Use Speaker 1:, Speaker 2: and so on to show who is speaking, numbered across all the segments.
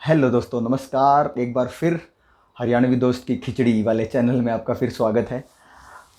Speaker 1: Hello दोस्तों, नमस्कार। एक बार फिर हरियाणवी दोस्त की खिचड़ी वाले चैनल में आपका फिर स्वागत है।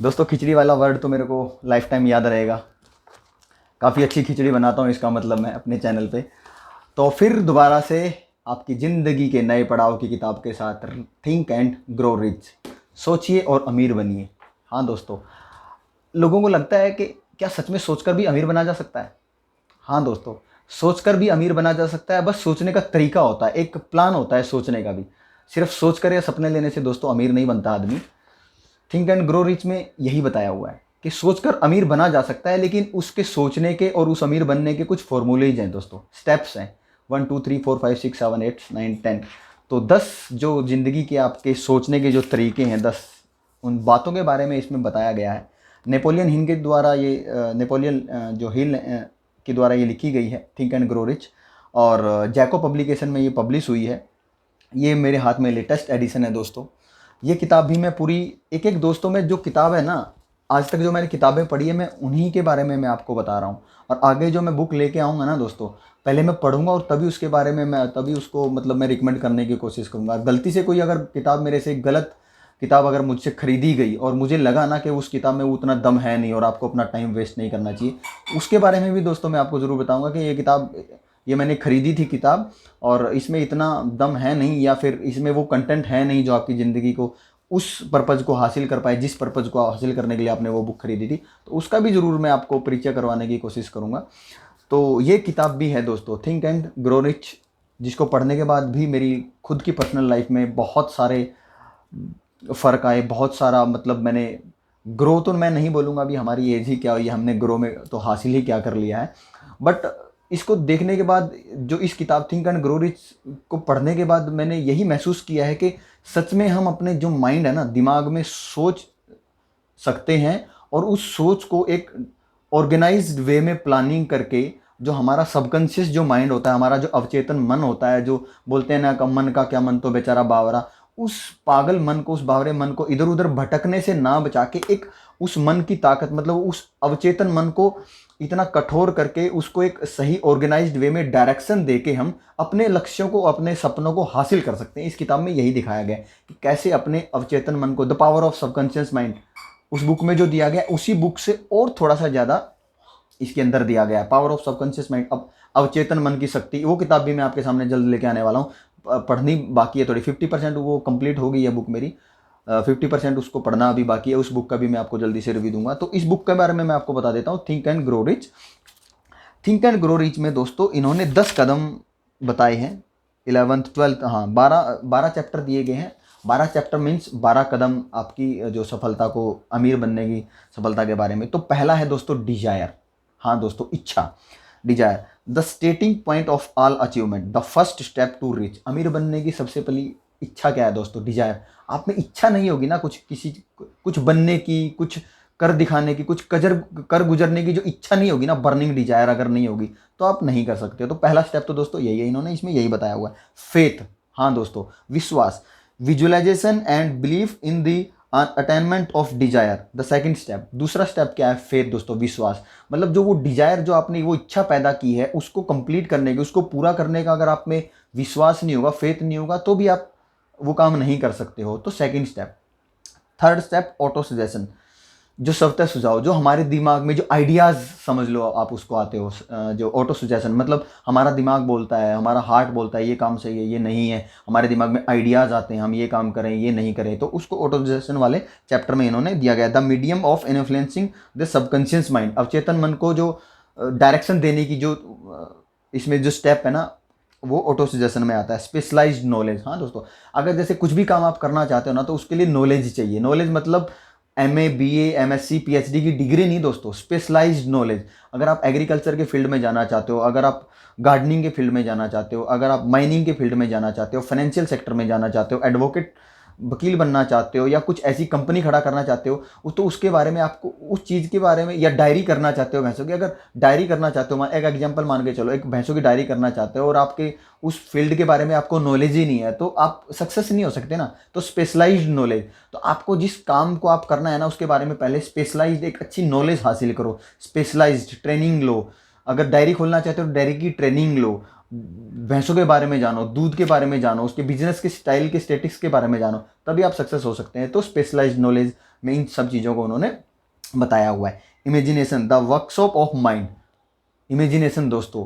Speaker 1: दोस्तों, खिचड़ी वाला वर्ड तो मेरे को लाइफ टाइम याद रहेगा। काफ़ी अच्छी खिचड़ी बनाता हूँ, इसका मतलब मैं अपने चैनल पे। तो फिर दोबारा से आपकी ज़िंदगी के नए पड़ाव की किताब के साथ थिंक एंड ग्रो रिच, सोचिए और अमीर बनिए। हाँ दोस्तों, लोगों को लगता है कि क्या सच में सोचकर भी अमीर बना जा सकता है? हाँ दोस्तों, सोचकर भी अमीर बना जा सकता है। बस सोचने का तरीका होता है, एक प्लान होता है सोचने का भी। सिर्फ सोचकर या सपने लेने से दोस्तों अमीर नहीं बनता आदमी। थिंक एंड ग्रो रिच में यही बताया हुआ है कि सोचकर अमीर बना जा सकता है, लेकिन उसके सोचने के और उस अमीर बनने के कुछ फॉर्मूलेज हैं दोस्तों, स्टेप्स हैं। 1 2 3 4 5 6 7 8 9 10। तो 10 जो ज़िंदगी के आपके सोचने के जो तरीके हैं, 10 उन बातों के बारे में इसमें बताया गया है। नेपोलियन हिल के द्वारा ये नेपोलियन जो हिल के द्वारा ये लिखी गई है थिंक एंड ग्रो रिच, और जैको पब्लिकेशन में ये पब्लिश हुई है। ये मेरे हाथ में लेटेस्ट एडिशन है दोस्तों। ये किताब भी मैं पूरी एक एक दोस्तों में जो किताब है ना, आज तक जो मैंने किताबें पढ़ी है, मैं उन्हीं के बारे में मैं आपको बता रहा हूँ। और आगे जो मैं बुक लेके आऊँगा ना दोस्तों, पहले मैं पढ़ूंगा और तभी उसके बारे में मैं तभी उसको मतलब मैं रिकमेंड करने की कोशिश करूँगा। गलती से कोई अगर किताब मेरे से गलत किताब अगर मुझसे ख़रीदी गई और मुझे लगा ना कि उस किताब में उतना दम है नहीं और आपको अपना टाइम वेस्ट नहीं करना चाहिए, उसके बारे में भी दोस्तों मैं आपको ज़रूर बताऊंगा कि ये किताब, ये मैंने ख़रीदी थी किताब और इसमें इतना दम है नहीं, या फिर इसमें वो कंटेंट है नहीं जो आपकी ज़िंदगी को उस पर्पज़ को हासिल कर पाए जिस पर्पज़ को हासिल करने के लिए आपने वो बुक खरीदी थी। तो उसका भी ज़रूर मैं आपको परिचय करवाने की कोशिश करूँगा। तो ये किताब भी है दोस्तों, थिंक एंड ग्रो रिच, जिसको पढ़ने के बाद भी मेरी खुद की पर्सनल लाइफ में बहुत सारे फ़र्क आए, बहुत सारा मतलब मैंने ग्रो तो मैं नहीं बोलूँगा, अभी हमारी एज ही क्या हुई है, हमने ग्रो में तो हासिल ही क्या कर लिया है। बट इसको देखने के बाद, जो इस किताब थिंक एंड ग्रो रिच को पढ़ने के बाद मैंने यही महसूस किया है कि सच में हम अपने जो माइंड है ना, दिमाग में सोच सकते हैं और उस सोच को एक ऑर्गेनाइज्ड वे में प्लानिंग करके, जो हमारा सबकॉन्शियस जो माइंड होता है, हमारा जो अवचेतन मन होता है, जो बोलते हैं ना मन का क्या मन तो बेचारा बावरा, उस पागल मन को, उस बावरे मन को इधर उधर भटकने से ना बचा के एक उस मन की ताकत, मतलब उस अवचेतन मन को इतना कठोर करके उसको एक सही ऑर्गेनाइज्ड वे में डायरेक्शन दे के हम अपने लक्ष्यों को, अपने सपनों को हासिल कर सकते हैं। इस किताब में यही दिखाया गया है कि कैसे अपने अवचेतन मन को, the power of subconscious mind, उस बुक में जो दिया गया उसी बुक से और थोड़ा सा ज़्यादा इसके अंदर दिया गया है, पावर ऑफ सबकॉन्शियस माइंड, अब अवचेतन मन की शक्ति। वो किताब भी मैं आपके सामने जल्द लेके आने वाला हूँ। पढ़नी बाकी है थोड़ी, 50% वो कंप्लीट हो गई है बुक मेरी, 50% उसको पढ़ना अभी बाकी है। उस बुक का भी मैं आपको जल्दी से रिव्यू दूंगा। तो इस बुक के बारे में मैं आपको बता देता हूँ, think and grow rich. Think and grow rich में दोस्तों इन्होंने 10 कदम बताए हैं, 11th 12th, हाँ 12 चैप्टर दिए गए हैं। 12 चैप्टर मीन्स 12 कदम आपकी जो सफलता को, अमीर बनने की सफलता के बारे में। तो पहला है दोस्तों डिजायर। हाँ दोस्तों, इच्छा, desire, the starting point of all achievement, the first step to rich. अमीर बनने की सबसे पहली इच्छा क्या है दोस्तों? डिजायर। आप में इच्छा नहीं होगी ना कुछ, किसी कुछ बनने की, कुछ कर दिखाने की, कुछ कर गुजरने की जो इच्छा नहीं होगी ना, बर्निंग डिजायर अगर नहीं होगी, तो आप नहीं कर सकते हो। तो पहला स्टेप तो दोस्तों यही है, इन्होंने इसमें यही बताया हुआ है, फेथ। हाँ दोस्तों, विश्वास, visualisation and belief in the attainment of desire, the second step. दूसरा स्टेप क्या है? फेथ दोस्तों, विश्वास। मतलब जो वो डिजायर, जो आपने वो इच्छा पैदा की है, उसको कंप्लीट करने की, उसको पूरा करने का अगर आप में विश्वास नहीं होगा, फेथ नहीं होगा, तो भी आप वो काम नहीं कर सकते हो। तो second step. Third step, auto suggestion, जो स्वतः सुझाव, जो हमारे दिमाग में जो आइडियाज़, समझ लो आप उसको आते हो, जो ऑटो सजेशन मतलब हमारा दिमाग बोलता है, हमारा हार्ट बोलता है ये काम सही है, ये नहीं है, हमारे दिमाग में आइडियाज़ आते हैं, हम ये काम करें, ये नहीं करें, तो उसको ऑटो सजेशन वाले चैप्टर में इन्होंने दिया गया। The medium of influencing the subconscious mind, अवचेतन मन को जो डायरेक्शन देने की जो इसमें जो स्टेप है ना, वो ऑटो सजेशन में आता है। Specialised knowledge. हाँ दोस्तों, अगर जैसे कुछ भी काम आप करना चाहते हो ना, तो उसके लिए नॉलेज चाहिए। नॉलेज मतलब MA BA MSc PhD की डिग्री नहीं दोस्तों, स्पेशलाइज्ड नॉलेज। अगर आप एग्रीकल्चर के फील्ड में जाना चाहते हो, अगर आप गार्डनिंग के फील्ड में जाना चाहते हो, अगर आप माइनिंग के फील्ड में जाना चाहते हो, फाइनेंशियल सेक्टर में जाना चाहते हो, एडवोकेट वकील बनना चाहते हो, या कुछ ऐसी कंपनी खड़ा करना चाहते हो, तो उसके बारे में आपको उस चीज़ के बारे में, या डायरी करना चाहते हो भैंसों की, अगर डायरी करना चाहते हो, एक एग्जांपल मान के चलो, एक भैंसों की डायरी करना चाहते हो और आपके उस फील्ड के बारे में आपको नॉलेज ही नहीं है, तो आप सक्सेस नहीं हो सकते ना। तो स्पेशलाइज्ड नॉलेज, तो आपको जिस काम को आप करना है ना, उसके बारे में पहले स्पेशलाइज्ड एक अच्छी नॉलेज हासिल करो, स्पेशलाइज्ड ट्रेनिंग लो। अगर डायरी खोलना चाहते हो, डायरी की ट्रेनिंग लो। भैंसों के बारे में जानो, दूध के बारे में जानो, उसके बिजनेस के स्टाइल के स्टेटिक्स के बारे में जानो, तभी आप सक्सेस हो सकते हैं। तो स्पेशलाइज्ड नॉलेज में इन सब चीज़ों को उन्होंने बताया हुआ है। Imagination, the workshop of mind. Imagination दोस्तों,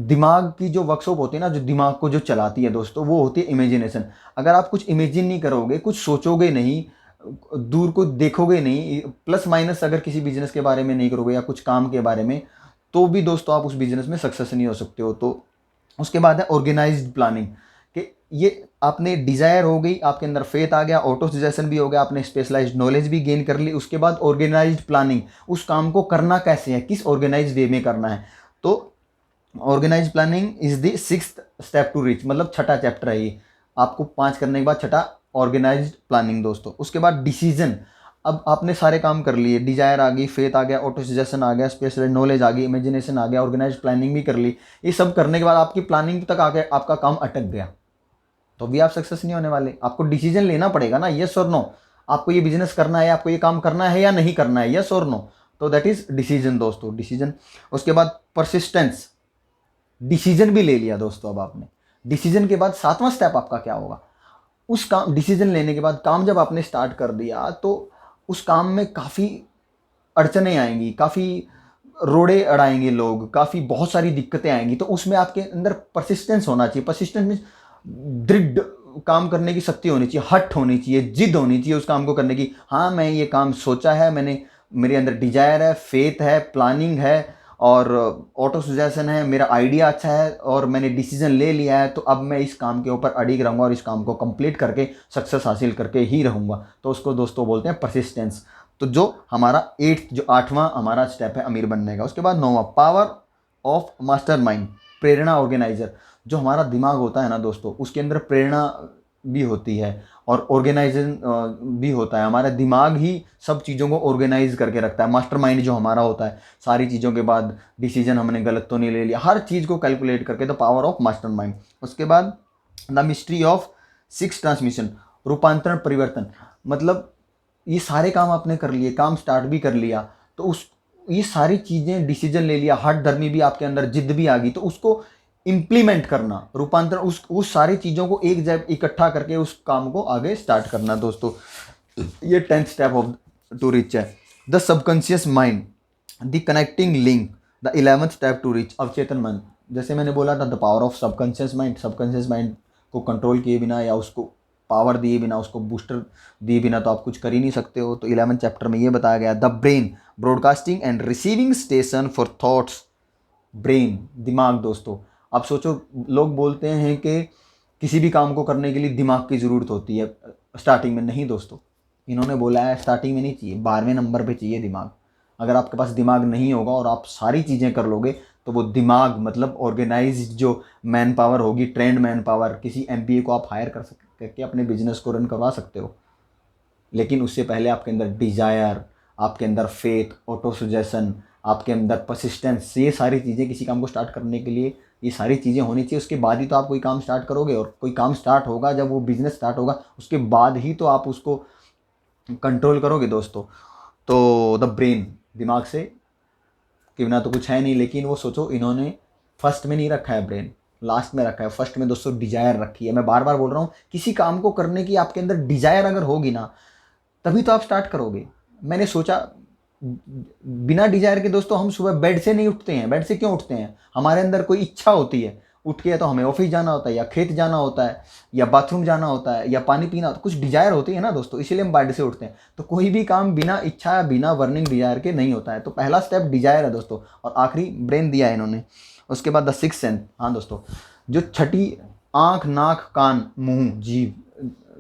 Speaker 1: दिमाग की जो वर्कशॉप होती है ना, जो दिमाग को जो चलाती है दोस्तों, वो होती है इमेजिनेशन। अगर आप कुछ इमेजिन नहीं करोगे, कुछ सोचोगे नहीं, दूर को देखोगे नहीं, प्लस माइनस अगर किसी बिजनेस के बारे में नहीं करोगे या कुछ काम के बारे में, तो भी दोस्तों आप उस बिजनेस में सक्सेस नहीं हो सकते हो। तो उसके बाद है ऑर्गेनाइज्ड प्लानिंग, कि ये आपने डिज़ायर हो गई, आपके अंदर फेथ आ गया, ऑटो सजेशन भी हो गया, आपने स्पेशलाइज्ड नॉलेज भी गेन कर ली। उसके बाद ऑर्गेनाइज्ड प्लानिंग, उस काम को करना कैसे है, किस ऑर्गेनाइज्ड वे में करना है। तो organise planning is the 6th step to reach, मतलब छठा चैप्टर है ये। आपको 5 करने के बाद छठा ऑर्गेनाइज्ड प्लानिंग दोस्तों। उसके बाद डिसीजन, अब आपने सारे काम कर लिए, डिजायर आ गई, फेथ आ गया, ऑटो सजेशन आ गया, स्पेशल नॉलेज आ गई, इमेजिनेशन आ गया, ऑर्गेनाइज प्लानिंग भी कर ली। ये सब करने के बाद आपकी प्लानिंग तक आके आपका काम अटक गया, तो भी आप सक्सेस नहीं होने वाले। आपको डिसीजन लेना पड़ेगा ना, यस और नो। आपको ये बिजनेस करना है, आपको ये काम करना है या नहीं करना है, यस और नो। तो दैट इज डिसीजन दोस्तों, डिसीजन। उसके बाद परसिस्टेंस, डिसीजन भी ले लिया दोस्तों। अब आपने डिसीजन के बाद 7वां स्टेप आपका क्या होगा, उस काम, डिसीजन लेने के बाद काम जब आपने स्टार्ट कर दिया, तो उस काम में काफ़ी अड़चने आएंगी, काफ़ी रोड़े अड़ाएंगे लोग, काफ़ी बहुत सारी दिक्कतें आएंगी। तो उसमें आपके अंदर परसिस्टेंस होना चाहिए। परसिस्टेंस में दृढ़ काम करने की शक्ति होनी चाहिए, हट होनी चाहिए, जिद होनी चाहिए उस काम को करने की। हाँ, मैं ये काम सोचा है, मैंने, मेरे अंदर डिजायर है, फेथ है, प्लानिंग है और ऑटो सजेशन है, मेरा आइडिया अच्छा है और मैंने डिसीजन ले लिया है, तो अब मैं इस काम के ऊपर अड़िग रहूँगा और इस काम को कंप्लीट करके सक्सेस हासिल करके ही रहूँगा। तो उसको दोस्तों बोलते हैं परसिस्टेंस। तो जो हमारा 8वां हमारा स्टेप है अमीर बनने का। उसके बाद 9वां पावर ऑफ मास्टर माइंड, प्रेरणा ऑर्गेनाइजर। जो हमारा दिमाग होता है ना दोस्तों, उसके अंदर प्रेरणा भी होती है और ऑर्गेनाइजेशन भी होता है। हमारा दिमाग ही सब चीज़ों को ऑर्गेनाइज करके रखता है। मास्टर माइंड जो हमारा होता है, सारी चीज़ों के बाद डिसीजन हमने गलत तो नहीं ले लिया, हर चीज़ को कैलकुलेट करके, the power of master mind. उसके बाद द मिस्ट्री ऑफ 6 ट्रांसमिशन, रूपांतरण परिवर्तन। मतलब ये सारे काम आपने कर लिए, काम स्टार्ट भी कर लिया, तो उस, ये सारी चीज़ें, डिसीजन ले लिया, हठ धर्मी भी आपके अंदर, जिद भी आ गई, तो उसको इम्प्लीमेंट करना, रूपांतरण, उस सारी चीज़ों को एक जगह इकट्ठा करके उस काम को आगे स्टार्ट करना दोस्तों। ये 10th step of to reach है। The subconscious mind, the connecting link, the 11th step to reach अवचेतन मन। जैसे मैंने बोला था, the power of subconscious mind, subconscious mind को कंट्रोल किए बिना या उसको पावर दिए बिना, उसको बूस्टर दिए बिना तो आप कुछ कर ही नहीं सकते हो। तो 11th चैप्टर में ये बताया गया, the brain broadcasting and receiving station for thoughts. Brain, दिमाग दोस्तों। आप सोचो, लोग बोलते हैं कि किसी भी काम को करने के लिए दिमाग की ज़रूरत होती है स्टार्टिंग में। नहीं दोस्तों, इन्होंने बोला है स्टार्टिंग में नहीं चाहिए, 12वें नंबर पे चाहिए दिमाग। अगर आपके पास दिमाग नहीं होगा और आप सारी चीज़ें कर लोगे, तो वो दिमाग, मतलब ऑर्गेनाइज जो मैन पावर होगी, ट्रेंड मैन पावर, किसी एमबीए को आप हायर करके अपने बिजनेस को रन करवा सकते हो। लेकिन उससे पहले आपके अंदर डिज़ायर, आपके अंदर फेथ, ऑटो सजेशन, आपके अंदर परसिस्टेंस, ये सारी चीज़ें किसी काम को स्टार्ट करने के लिए, ये सारी चीज़ें होनी चाहिए। उसके बाद ही तो आप कोई काम स्टार्ट करोगे, और कोई काम स्टार्ट होगा जब वो बिज़नेस स्टार्ट होगा, उसके बाद ही तो आप उसको कंट्रोल करोगे दोस्तों। तो द ब्रेन, दिमाग से कि बिना तो कुछ है नहीं। लेकिन वो सोचो, इन्होंने फर्स्ट में नहीं रखा है ब्रेन, लास्ट में रखा है। फर्स्ट में दोस्तों डिजायर रखी है। मैं बार बार बोल रहा हूँ, किसी काम को करने की आपके अंदर डिजायर अगर होगी ना, तभी तो आप स्टार्ट करोगे। मैंने सोचा, बिना डिजायर के दोस्तों हम सुबह बेड से नहीं उठते हैं। बेड से क्यों उठते हैं? हमारे अंदर कोई इच्छा होती है, उठ के तो हमें ऑफिस जाना होता है, या खेत जाना होता है, या बाथरूम जाना होता है, या पानी पीना होता है, कुछ डिजायर होती है ना दोस्तों, इसीलिए हम बेड से उठते हैं। तो कोई भी काम बिना इच्छा, बिना वर्निंग डिजायर के नहीं होता है। तो पहला स्टेप डिजायर है दोस्तों, और आखिरी ब्रेन दिया है इन्होंने। उसके बाद द 6th सेंस, हाँ दोस्तों, जो छठी, आँख, नाक, कान, मुँह, जीभ,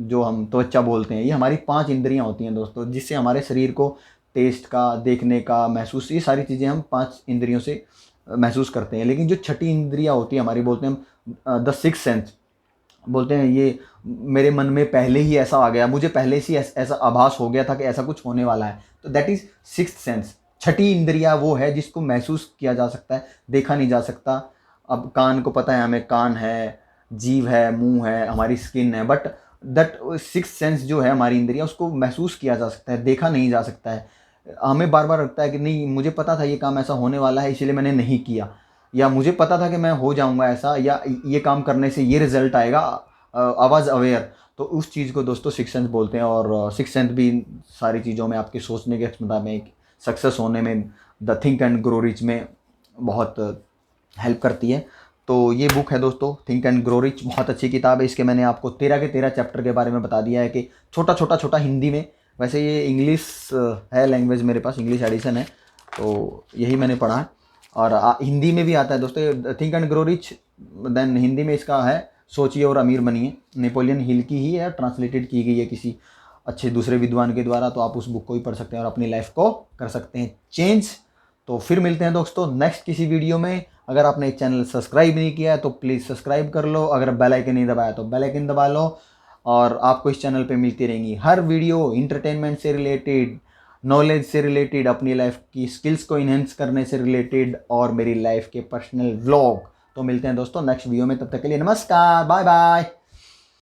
Speaker 1: जो हम त्वचा बोलते हैं, ये हमारी 5 इंद्रियां होती हैं दोस्तों, जिससे हमारे शरीर को टेस्ट का, देखने का, महसूस, ये सारी चीज़ें हम 5 इंद्रियों से महसूस करते हैं। लेकिन जो छठी इंद्रियां होती है हमारी, बोलते हैं हम द 6th सेंस, बोलते हैं ये मेरे मन में पहले ही ऐसा आ गया, मुझे पहले से ऐसा आभास हो गया था कि ऐसा कुछ होने वाला है। तो दैट इज 6th सेंस। छठी इंद्रिया वो है जिसको महसूस किया जा सकता है, देखा नहीं जा सकता। अब कान को पता है हमें, कान है, जीभ है, मुंह है, हमारी स्किन है, बट दैट 6th सेंस जो है हमारी इंद्रिया, उसको महसूस किया जा सकता है, देखा नहीं जा सकता है। हमें बार बार लगता है कि नहीं, मुझे पता था ये काम ऐसा होने वाला है, इसीलिए मैंने नहीं किया। या मुझे पता था कि मैं हो जाऊंगा ऐसा, या ये काम करने से ये रिजल्ट आएगा, आई वाज अवेयर। तो उस चीज़ को दोस्तों सिक्स सेंस बोलते हैं। और सिक्स सेंस भी सारी चीज़ों में, आपके सोचने की क्षमता में, सक्सेस होने में, the think and grow rich में बहुत हेल्प करती है। तो ये बुक है दोस्तों, थिंक एंड ग्रो रिच, बहुत अच्छी किताब है। इसके मैंने आपको 13 के 13 चैप्टर के बारे में बता दिया है कि छोटा हिंदी में। वैसे ये इंग्लिश है लैंग्वेज, मेरे पास इंग्लिश एडिशन है, तो यही मैंने पढ़ा है। और हिंदी में भी आता है दोस्तों, think and grow rich. Then Hindi में इसका है सोचिए और अमीर बनिए, नेपोलियन हिल की ही है, ट्रांसलेटेड की गई है किसी अच्छे दूसरे विद्वान के द्वारा। तो आप उस बुक को भी पढ़ सकते हैं और अपनी लाइफ को कर सकते हैं चेंज। तो फिर मिलते हैं दोस्तों नेक्स्ट किसी वीडियो में। अगर आपने चैनल सब्सक्राइब नहीं किया है तो प्लीज़ सब्सक्राइब कर लो, अगर बेल आइकन नहीं दबाया तो बेल आइकन दबा लो। और आपको इस चैनल पे मिलती रहेंगी हर वीडियो इंटरटेनमेंट से रिलेटेड, नॉलेज से रिलेटेड, अपनी लाइफ की स्किल्स को इन्हेंस करने से रिलेटेड, और मेरी लाइफ के पर्सनल व्लॉग। तो मिलते हैं दोस्तों नेक्स्ट वीडियो में, तब तक के लिए नमस्कार, बाय बाय।